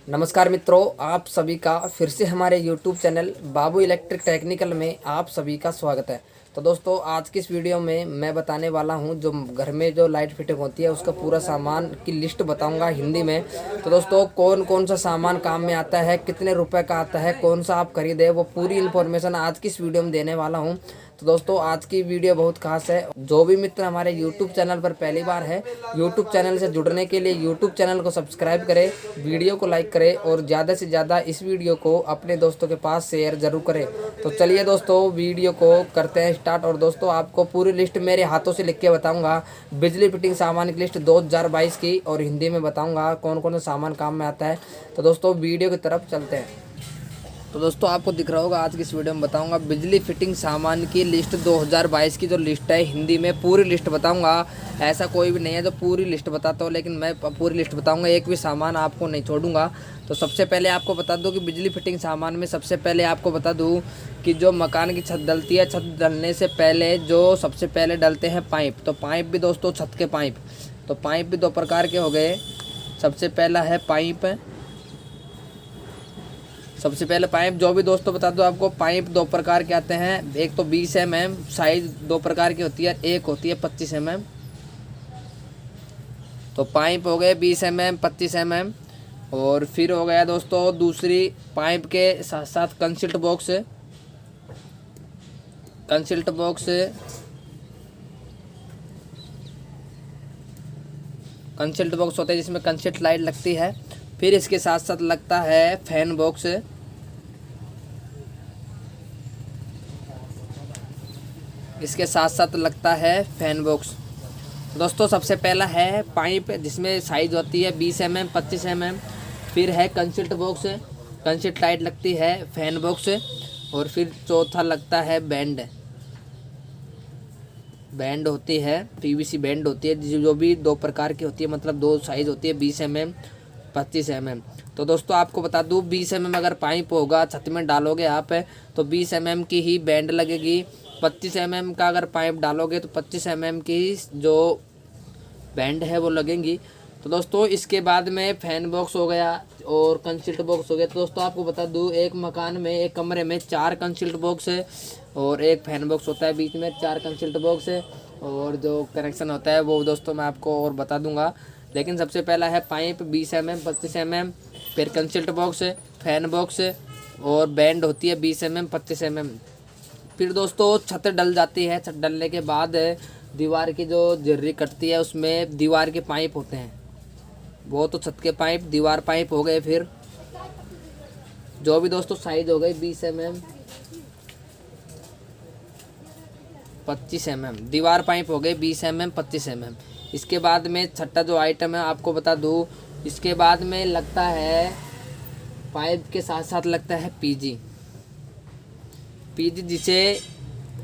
नमस्कार मित्रों, आप सभी का फिर से हमारे YouTube चैनल बाबू इलेक्ट्रिक टेक्निकल में आप सभी का स्वागत है। तो दोस्तों, आज की इस वीडियो में मैं बताने वाला हूं जो घर में जो लाइट फिटिंग होती है उसका पूरा सामान की लिस्ट बताऊंगा हिंदी में। तो दोस्तों, कौन कौन सा सामान काम में आता है, कितने रुपए का आता है, कौन सा आप खरीदे, वो पूरी इन्फॉर्मेशन आज की इस वीडियो में देने वाला हूँ। तो दोस्तों, आज की वीडियो बहुत खास है। जो भी मित्र हमारे YouTube चैनल पर पहली बार है, YouTube चैनल से जुड़ने के लिए YouTube चैनल को सब्सक्राइब करें, वीडियो को लाइक करें और ज़्यादा से ज़्यादा इस वीडियो को अपने दोस्तों के पास शेयर जरूर करें। तो चलिए दोस्तों, वीडियो को करते हैं स्टार्ट। और दोस्तों, आपको पूरी लिस्ट मेरे हाथों से लिख के बताऊँगा। बिजली फिटिंग सामान की लिस्ट 2022 की, और हिंदी में बताऊँगा कौन कौन सा सामान काम में आता है। तो दोस्तों, वीडियो की तरफ चलते हैं। तो दोस्तों, आपको दिख रहा होगा आज की इस वीडियो में बताऊंगा बिजली फिटिंग सामान की लिस्ट 2022 की। जो लिस्ट है हिंदी में पूरी लिस्ट बताऊंगा। ऐसा कोई भी नहीं है जो पूरी लिस्ट बताता हूँ, लेकिन मैं पूरी लिस्ट बताऊंगा, एक भी सामान आपको नहीं छोड़ूंगा। तो सबसे पहले आपको बता दूं कि बिजली फिटिंग सामान में सबसे पहले आपको बता दूं कि जो मकान की छत डलती है, छत डलने से पहले जो सबसे पहले डलते हैं पाइप। तो पाइप भी दोस्तों, छत के पाइप, तो पाइप भी दो प्रकार के हो गए। सबसे पहला है पाइप, सबसे पहले पाइप जो भी दोस्तों बता दो आपको, पाइप दो प्रकार के आते हैं। एक तो 20 mm साइज दो प्रकार की होती है, एक होती है 25 mm। तो पाइप हो गए 20 mm 25 mm। और फिर हो गया दोस्तों दूसरी, पाइप के साथ साथ कंसिल्ट बॉक्स, कंसिल्ट बॉक्स, कंसिल्ट बॉक्स होता है जिसमें कंसिल्ट लाइट लगती है। फिर इसके साथ साथ लगता है फैन बॉक्स, इसके साथ साथ लगता है फैन बॉक्स। दोस्तों, सबसे पहला है पाइप जिसमें साइज होती है 20 mm 25 mm। फिर है कंसिल्ट बॉक्स, कंसिल्ट लाइट लगती है, फैन बॉक्स। और फिर चौथा लगता है बैंड, बैंड होती है, पीवीसी बैंड होती है, जो भी दो प्रकार की होती है, मतलब दो साइज होती है 20 mm 25 mm। तो दोस्तों, आपको बता दूं 20 mm अगर पाइप होगा छत में डालोगे आप तो 20 mm की ही बैंड लगेगी। 25 mm का अगर पाइप डालोगे तो 25 mm की जो बैंड है वो लगेंगी। तो दोस्तों, इसके बाद में फैन बॉक्स हो गया और कंसिल्ट बॉक्स हो गया। तो दोस्तों, आपको बता दूं एक मकान में, एक कमरे में 4 कंसिल्ट बॉक्स है और एक फैन बॉक्स होता है, बीच में 4 कंसिल्ट बॉक्स है। और जो कनेक्शन होता है वो दोस्तों मैं आपको और बता दूंगा। लेकिन सबसे पहला है पाइप 20 mm 25 mm, फिर कंसिल्ट बॉक्स, फैन बॉक्स और बैंड होती है 20 mm 25 mm। फिर दोस्तों, छत डल जाती है, छत डलने के बाद दीवार की जो जर्री कटती है उसमें दीवार के पाइप होते हैं, वो तो छत के पाइप, दीवार पाइप हो गए। फिर जो भी दोस्तों साइज हो गई 20 mm 25 mm, दीवार पाइप हो गए 20 mm 25 mm। इसके बाद में छठा जो आइटम है आपको बता दूं, इसके बाद में लगता है पाइप के साथ साथ लगता है पीजी, पीजी जिसे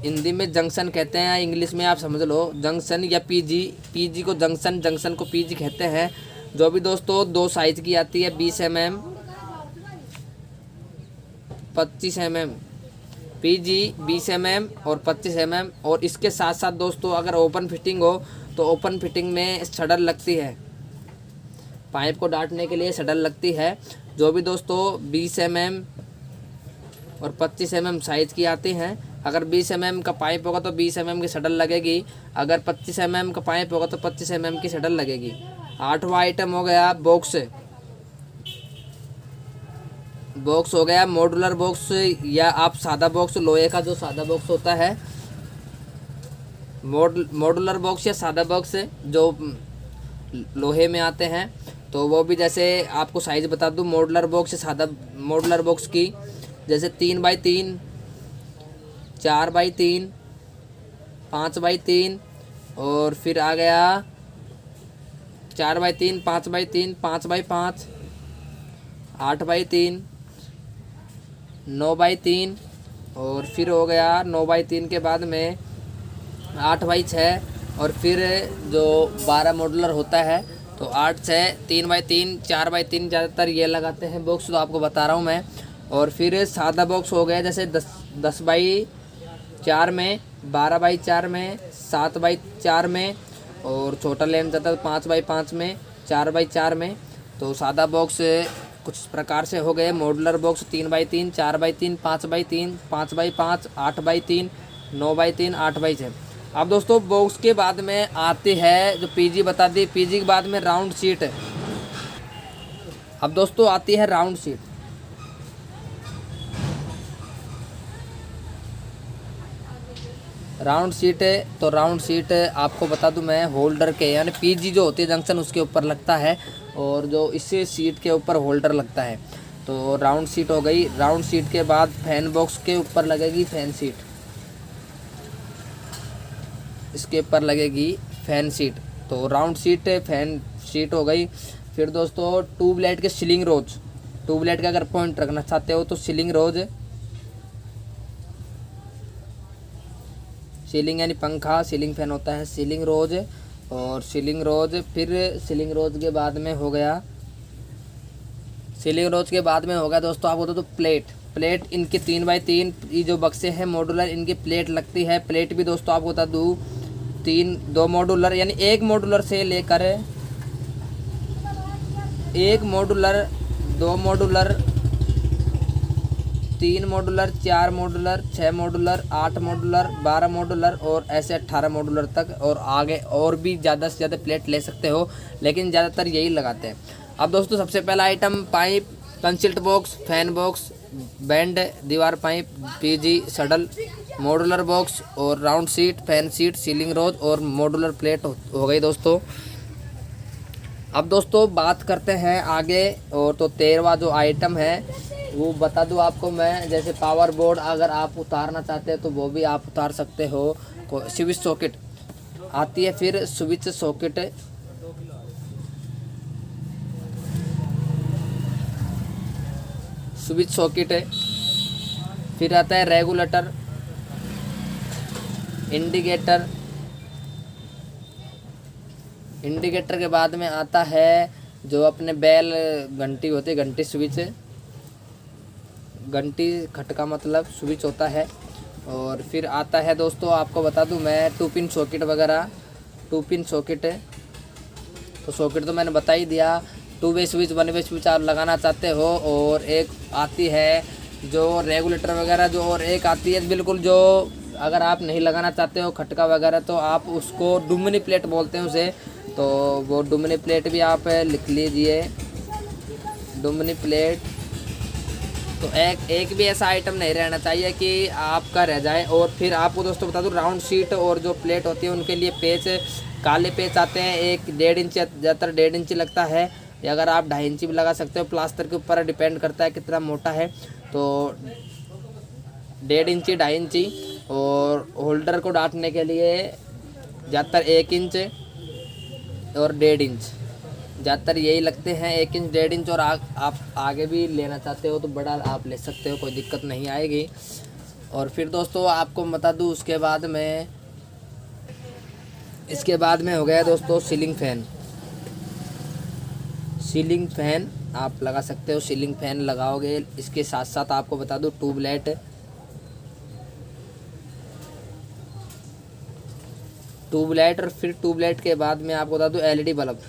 हिंदी में जंक्शन कहते हैं, इंग्लिश में आप समझ लो जंक्शन या पीजी। पीजी को जंक्शन, जंक्शन को पीजी कहते हैं। जो भी दोस्तों दो साइज की आती है 20 mm 25 mm, पीजी 20 mm और 25 mm। और इसके साथ साथ दोस्तों अगर ओपन फिटिंग हो तो ओपन फिटिंग में शटल लगती है, पाइप को डांटने के लिए शटल लगती है। जो भी दोस्तों 20 mm और 25 mm साइज की आती हैं। अगर 20 mm का पाइप होगा तो 20 mm की शटल लगेगी, अगर 25 mm का पाइप होगा तो 25 mm की शटल लगेगी। 8वां आइटम हो गया बॉक्स, बॉक्स हो गया मॉड्यूलर बॉक्स या आप सादा बॉक्स, लोहे का जो सादा बॉक्स होता है, मॉड्यूलर बॉक्स या सादा बॉक्स जो लोहे में आते हैं। तो वो भी जैसे आपको साइज बता दूं, मॉड्यूलर बॉक्स, सादा मॉड्यूलर बॉक्स की जैसे 3x3, 4x3, 5x3 और फिर आ गया 4x3, 5x3, 5x5, 8x3, 9x3 और फिर हो गया 9x3 के बाद में 8x6 और फिर जो 12 मॉड्यूलर होता है तो 8/6, 3x3, 4x3 ज़्यादातर ये लगाते हैं बॉक्स, तो आपको बता रहा हूँ मैं। और फिर सादा बॉक्स हो गया जैसे 10x4 में, 12x4 में, 7x4 में और छोटा लेन जाता है 5x5 में, 4x4 में। तो सादा बॉक्स कुछ इस प्रकार से हो गए modular box 3x3, 4x3, 5x3, 5x5, 8x3, 9x3, 8x6। अब दोस्तों बॉक्स के बाद में आती है जो पीजी बता दी, पीजी के बाद में राउंड शीट। अब दोस्तों आती है राउंड शीट। राउंड शीट है तो राउंड शीट आपको बता दूं मैं होल्डर के यानी पीजी जो होती है जंक्शन उसके ऊपर लगता है और जो इससे सीट के ऊपर होल्डर लगता है। तो राउंड शीट हो गई। राउंड शीट के बाद फैन बॉक्स के ऊपर लगेगी फैन शीट, इसके ऊपर लगेगी फैन शीट। तो राउंड शीट फैन शीट हो गई। फिर दोस्तों ट्यूबलाइट के सीलिंग रोज, ट्यूबलाइट का अगर पॉइंट रखना चाहते हो तो सीलिंग रोज, सीलिंग यानी पंखा, सीलिंग फैन होता है, सीलिंग रोज और सीलिंग रोज। फिर सीलिंग रोज के बाद में हो गया, सीलिंग रोज के बाद में हो गया दोस्तों आपको तो प्लेट। प्लेट इनके 3x3 ये जो बक्से हैं मॉड्यूलर, इनकी प्लेट लगती है। प्लेट भी दोस्तों आपको बता दूँ 2 मॉड्यूलर यानी एक मॉड्यूलर से लेकर 1 modular, 2 modular, 3 modular, 4 modular, 6 modular, 8 modular, 12 modular और ऐसे 18 मॉड्यूलर तक। और आगे और भी ज़्यादा से ज़्यादा प्लेट ले सकते हो, लेकिन ज़्यादातर यही लगाते हैं। अब दोस्तों सबसे पहला item pipe, concealed box, fan box, bend, दीवार पाइप, पीजी, सडल, मॉड्यूलर बॉक्स और round sheet, fan sheet, ceiling rose और मॉड्यूलर प्लेट हो गई दोस्तों। अब दोस्तों बात करते हैं आगे और तो 13वां जो आइटम है वो बता दूं आपको मैं। जैसे पावर बोर्ड अगर आप उतारना चाहते हैं तो वो भी आप उतार सकते हो। स्विच सॉकेट आती है, फिर स्विच सॉकेट, स्विच सॉकेट है। फिर आता है रेगुलेटर, इंडिकेटर, इंडिकेटर के बाद में आता है जो अपने बेल घंटी होती है, घंटी स्विच, घंटी खटका मतलब स्विच होता है। और फिर आता है दोस्तों आपको बता दूं मैं 2 पिन सॉकेट वगैरह, 2 पिन सॉकेट है। तो सॉकेट तो मैंने बता ही दिया। 2 वे स्विच, 1 वे स्विच आप लगाना चाहते हो। और एक आती है जो रेगुलेटर वगैरह जो, और एक आती है बिल्कुल जो अगर आप नहीं लगाना चाहते हो खटका वगैरह तो आप उसको डुमनी प्लेट बोलते हैं उसे। तो वो डुमनी प्लेट भी आप लिख लीजिए, डुमनी प्लेट। तो एक भी ऐसा आइटम नहीं रहना चाहिए कि आपका रह जाए। और फिर आपको दोस्तों बता दूं राउंड शीट और जो प्लेट होती है उनके लिए पेच, काले पेच आते हैं। एक 1.5 इंच, ज़्यादातर 1.5 इंच लगता है, या अगर आप 2.5 इंच भी लगा सकते हो। प्लास्टर के ऊपर डिपेंड करता है कितना मोटा है। तो 1.5 इंची, 2.5 इंची। और होल्डर को डांटने के लिए ज़्यादातर 1 इंच और 1.5 इंच, ज़्यादातर यही लगते हैं, 1 इंच, 1.5 इंच। और आप आगे भी लेना चाहते हो तो बड़ा आप ले सकते हो, कोई दिक्कत नहीं आएगी। और फिर दोस्तों आपको बता दूं उसके बाद में, इसके बाद में हो गया दोस्तों सीलिंग फ़ैन। सीलिंग फ़ैन आप लगा सकते हो, सीलिंग फ़ैन लगाओगे। इसके साथ साथ आपको बता दूं ट्यूबलाइट, ट्यूबलाइट। और फिर ट्यूबलाइट के बाद में आपको बता दूं एलईडी बल्ब,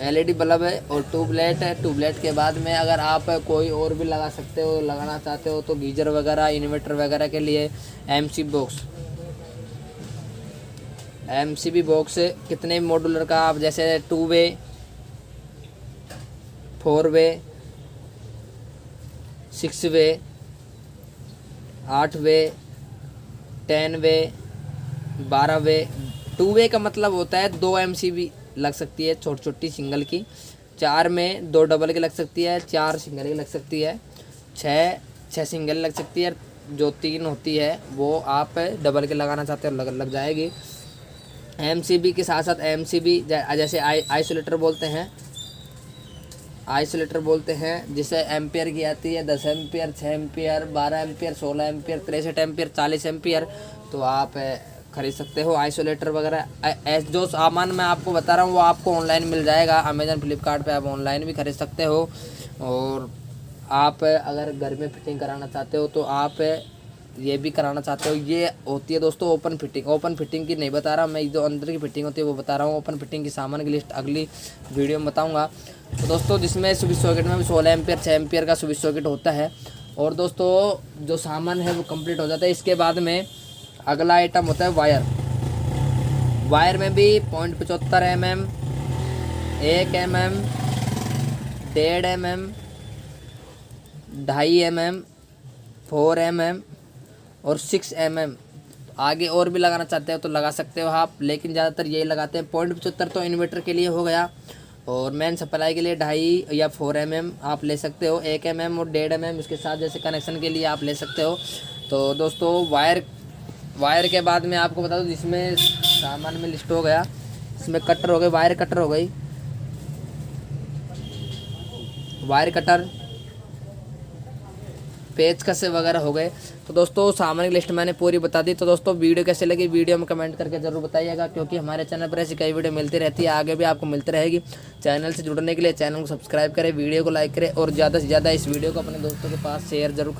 एलईडी बल्ब है और ट्यूबलाइट है। ट्यूबलाइट के बाद में अगर आप कोई और भी लगा सकते हो, लगाना चाहते हो तो गीजर वगैरह, इन्वर्टर वगैरह के लिए एमसीबी बॉक्स, एमसीबी बॉक्स कितने मॉड्यूलर का आप जैसे 2 वे, 4 वे, 6 वे, 8 वे, 10 वे, 12 वे। 2 वे का मतलब होता है 2 एमसीबी लग सकती है छोटी छोटी सिंगल की, 4 में 2 डबल की लग सकती है, 4 सिंगल की लग सकती है, 6 सिंगल लग सकती है। जो 3 होती है वो आप डबल के लगाना चाहते हो लग जाएगी। एमसीबी के साथ साथ एमसीबी जैसे आइसोलेटर बोलते हैं, आइसोलेटर बोलते हैं जिसे एम्पियर की आती है 10 ampere, 6 ampere, 12 ampere, 16 ampere, 63 ampere, 40 ampere. तो आप खरीद सकते हो आइसोलेटर वगैरह। जो सामान मैं आपको बता रहा हूँ वो आपको ऑनलाइन मिल जाएगा, अमेज़न, फ्लिपकार्ट पे आप ऑनलाइन भी खरीद सकते हो। और आप अगर घर में फिटिंग कराना चाहते हो तो आप ये भी कराना चाहते हो, ये होती है दोस्तों ओपन फिटिंग। ओपन फिटिंग की नहीं बता रहा मैं, जो अंदर की फिटिंग होती है वो बता रहा हूँ। ओपन फिटिंग की सामान की लिस्ट अगली वीडियो में बताऊँगा। तो दोस्तों जिसमें स्विच सॉकेट में भी 16 एम्पियर 6 एम्पियर का स्विच सॉकेट होता है। और दोस्तों जो सामान है वो कंप्लीट हो जाता है। इसके बाद में अगला आइटम होता है वायर। वायर में भी 0.75 mm, 1 mm, 1.5 mm, 2.5 mm, 4 mm और 6 mm। आगे और भी लगाना चाहते हो तो लगा सकते हो आप, लेकिन ज़्यादातर यही लगाते हैं। 0.75 तो इन्वर्टर के लिए हो गया, और मेन सप्लाई के लिए 2.5 या 4 mm आप ले सकते हो। 1 mm और 1.5 mm इसके साथ जैसे कनेक्शन के लिए आप ले सकते हो। तो दोस्तों वायर के बाद में आपको बता दूं, जिसमें सामान में लिस्ट हो गया, इसमें कटर हो गए, वायर कटर हो गई, वायर कटर, पेच कसे वगैरह हो गए। तो दोस्तों सामान की लिस्ट मैंने पूरी बता दी। तो दोस्तों वीडियो कैसे लगी वीडियो में कमेंट करके ज़रूर बताइएगा, क्योंकि हमारे चैनल पर ऐसी कई वीडियो मिलती रहती है, आगे भी आपको मिलती रहेगी। चैनल से जुड़ने के लिए चैनल को सब्सक्राइब करें, वीडियो को लाइक करें और ज़्यादा से ज़्यादा इस वीडियो को अपने दोस्तों के पास शेयर जरूर करें।